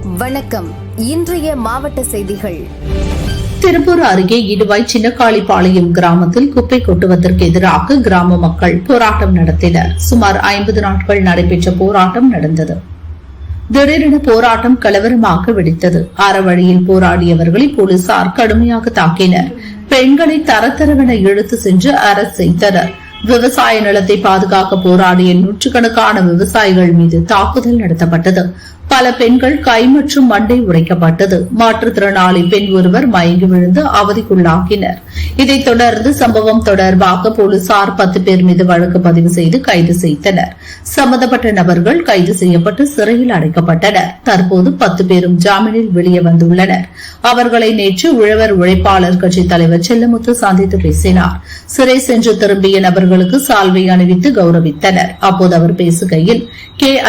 வணக்கம். இன்றைய மாவட்ட செய்திகள். திருப்பூர் அருகே இடுவாய் சின்னக்காளிப்பாளையம் கிராமத்தில் குப்பை கொட்டுவதற்கு எதிராக கிராம மக்கள் போராட்டம் நடத்தினர். சுமார் 50 நாட்கள் நடைபெற்ற போராட்டம் நடந்தது. திடீரென போராட்டம் கலவரமாக வெடித்தது. அறவழியில் போராடியவர்களை போலீசார் கடுமையாக தாக்கினர். பெண்களை தரத்தரவென இழுத்து சென்று அரசு செய்தனர். விவசாய நிலத்தை பாதுகாக்க போராடிய நூற்றுக்கணக்கான விவசாயிகள் மீது தாக்குதல் நடத்தப்பட்டது. பல பெண்கள் கை மற்றும் மண்டை உடைக்கப்பட்டது. மாற்றுத்திறனாளி பெண் ஒருவர் மயங்கி விழுந்து அவதிக்குள்ளாக்கினர். இதைத் தொடர்ந்து சம்பவம் தொடர்பாக போலீசார் 10 பேர் மீது வழக்கு பதிவு செய்து கைது செய்தனர். சம்பந்தப்பட்ட நபர்கள் கைது செய்யப்பட்டு சிறையில் அடைக்கப்பட்டனர். தற்போது 10 பேரும் ஜாமீனில் வெளியே வந்துள்ளனர். அவர்களை நேற்று உழவர் உழைப்பாளர் கட்சி தலைவர் செல்லமுத்து சந்தித்து பேசினார். சிறை சென்று திரும்பிய நபர்களுக்கு சால்வை அணிவித்து கௌரவித்தனர். அப்போது அவர் பேசுகையில்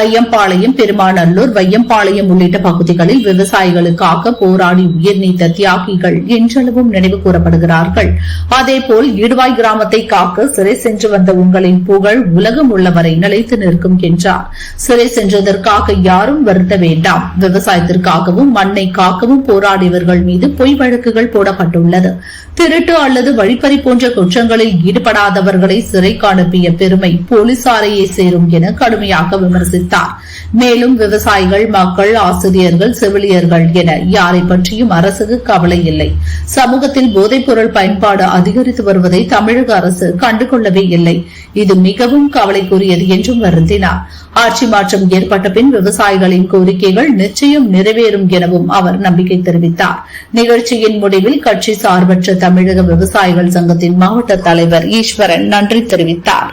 ஐயம்பாளையம், பெருமாநல்லூர், வையம்பாளையம் உள்ளிட்ட பகுதிகளில் விவசாயிகளுக்காக போராடி உயிர் நீத்த தியாகிகள் என்றளவும் நினைவு கூறப்படுகிறார்கள். அதேபோல் இடுவாய் கிராமத்தை காக்க சிறை சென்று வந்த உங்களின் புகழ் உலகம் உள்ளவரை நிலைத்து நிற்கும் என்றார். சிறை சென்றதற்காக யாரும் வருத்த வேண்டாம். விவசாயத்திற்காகவும் மண்ணை காக்கவும் போராடியவர்கள் மீது பொய் வழக்குகள் போடப்பட்டுள்ளது. திருட்டு அல்லது வழிப்பறி போன்ற குற்றங்களில் ஈடுபடாதவர்களை சிறைக்கு அனுப்பிய பெருமை போலீசாரையே சேரும் என கடுமையாக விமர்சித்தார். மேலும் விவசாயிகள், மக்கள், ஆசிரியர்கள், செவிலியர்கள் என யாரை பற்றியும் அரசுக்கு கவலை இல்லை. சமூகத்தில் போதைப்பொருள் பயன்பாடு அதிகரித்து வருவதை தமிழக அரசு கண்டுகொள்ளவே இல்லை. இது மிகவும் கவலைக்குரியது என்றும் வருந்தினார். ஆட்சி மாற்றம் ஏற்பட்ட பின் விவசாயிகளின் கோரிக்கைகள் நிச்சயம் நிறைவேறும் எனவும் அவர் நம்பிக்கை தெரிவித்தார். நிகழ்ச்சியின் முடிவில் கட்சி சார்பற்ற தமிழக விவசாயிகள் சங்கத்தின் மாவட்ட தலைவர் ஈஸ்வரன் நன்றி தெரிவித்தார்.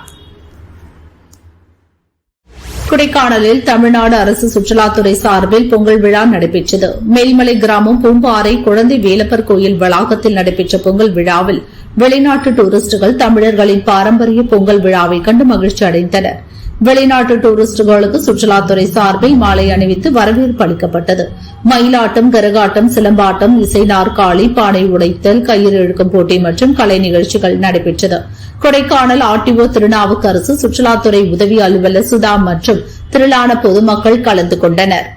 கொடைக்கானலில் தமிழ்நாடு அரசு சுற்றுலாத்துறை சார்பில் பொங்கல் விழா நடைபெற்றது. மேல்மலை கிராமம் பூம்பாறை குழந்தை வேலப்பர் கோயில் வளாகத்தில் நடைபெற்ற பொங்கல் விழாவில் வெளிநாட்டு டூரிஸ்டுகள் தமிழர்களின் பாரம்பரிய பொங்கல் விழாவை கண்டு மகிழ்ச்சி அடைந்தனர். வெளிநாட்டு டூரிஸ்டுகளுக்கு சுற்றுலாத்துறை சார்பில் மாலை அணிவித்து வரவேற்பு அளிக்கப்பட்டது. மயிலாட்டம், கரகாட்டம், சிலம்பாட்டம், இசை நாற்காலி, பானை உடைத்தல், கயிறு இழுக்கும் போட்டி மற்றும் கலை நிகழ்ச்சிகள் நடைபெற்றது. கொடைக்கானல் ஆர்டிஓ திருநாவுக்கரசு, சுற்றுலாத்துறை உதவி அலுவலர் சுதா மற்றும் திரளான பொதுமக்கள் கலந்து கொண்டனர்.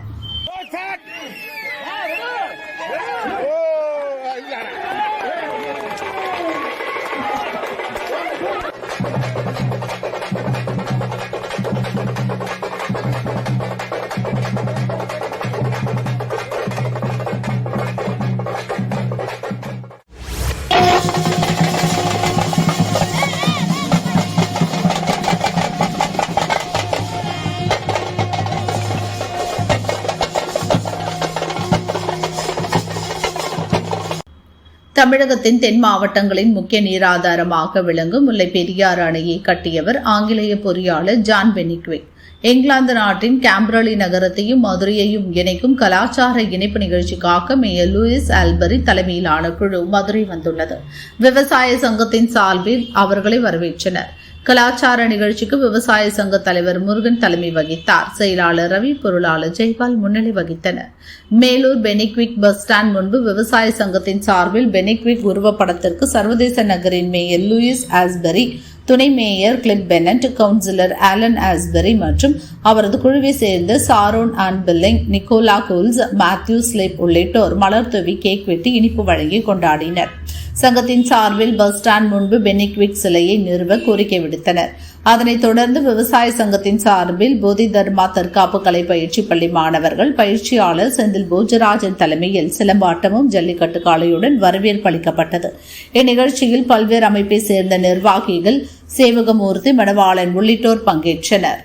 தமிழகத்தின் தென் மாவட்டங்களின் முக்கிய நீராதாரமாக விளங்கும் முல்லை பெரியாறு அணையை கட்டியவர் ஆங்கிலேய பொறியாளர் ஜான் பெனிக்விக். இங்கிலாந்து நாட்டின் கேம்பரலி நகரத்தையும் மதுரையையும் இணைக்கும் கலாச்சார இணைப்பு நிகழ்ச்சிக்காக மேயர் லூயிஸ் ஆல்பரி தலைமையிலான குழு மதுரை வந்துள்ளது. விவசாய சங்கத்தின் சார்பில் அவர்களை வரவேற்றனர். கலாச்சார நிகழ்ச்சிக்கு விவசாய சங்க தலைவர் முருகன் தலைமை வகித்தார். செயலாளர் ரவி, பொருளாளர் ஜெய்பால் முன்னிலை வகித்தனர். மேலூர் பெனிக்விக் பஸ் ஸ்டாண்ட் முன்பு விவசாய சங்கத்தின் சார்பில் பெனிக்விக் உருவப்படத்திற்கு சர்வதேச நகரின் மேயர் லூயிஸ் ஆஸ்பரி, துணை mayor Cliff Bennett, councillor Alan Asbury மற்றும் அவரது குழுவை சேர்ந்த Sharon Ann Billing, Nicola Cools, Matthew Slip உள்ளிட்டோர் மலர் தூவி கேக் வெட்டி இனிப்பு வழங்கி கொண்டாடினர். சங்கத்தின் சார்பில் பஸ் ஸ்டாண்ட் முன்பு பெனிக்விக் சிலையை நிறுவ கோரிக்கை விடுத்தனர். அதனைத் தொடர்ந்து விவசாய சங்கத்தின் சார்பில் போதி தர்மா தற்காப்பு கலை பயிற்சி பள்ளி மாணவர்கள், பயிற்சியாளர் செந்தில் போஜராஜன் தலைமையில் சிலம்பாட்டமும் ஜல்லிக்கட்டு காளையுடன் வரவேற்பு அளிக்கப்பட்டது. இந்நிகழ்ச்சியில் பல்வேறு அமைப்பை சேர்ந்த நிர்வாகிகள், சேவகமூர்த்தி, மணவாளன் உள்ளிட்டோர் பங்கேற்றனர்.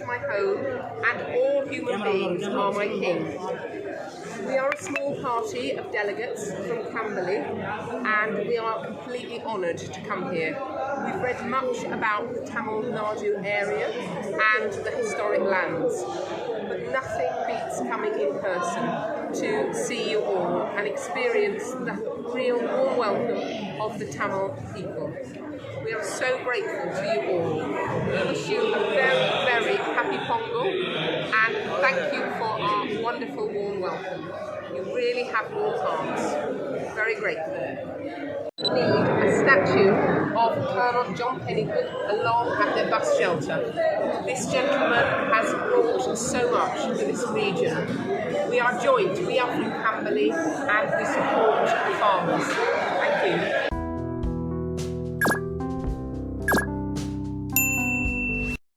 my home, and all human beings are my king. We are a small party of delegates from Camberley, and we are completely honoured to come here. We've read much about the Tamil Nadu area and the historic lands, but nothing beats coming in person to see you all and experience the real warm welcome of the Tamil people. We are so grateful to you all. We wish you a very, very happy Pongal, and thank you for our wonderful warm welcome. You really have warm hearts. Very grateful. We need a statue of Colonel John Pennington along at their bus shelter. This gentleman has brought so much to this region. We are joined. We are from Camberley, and we support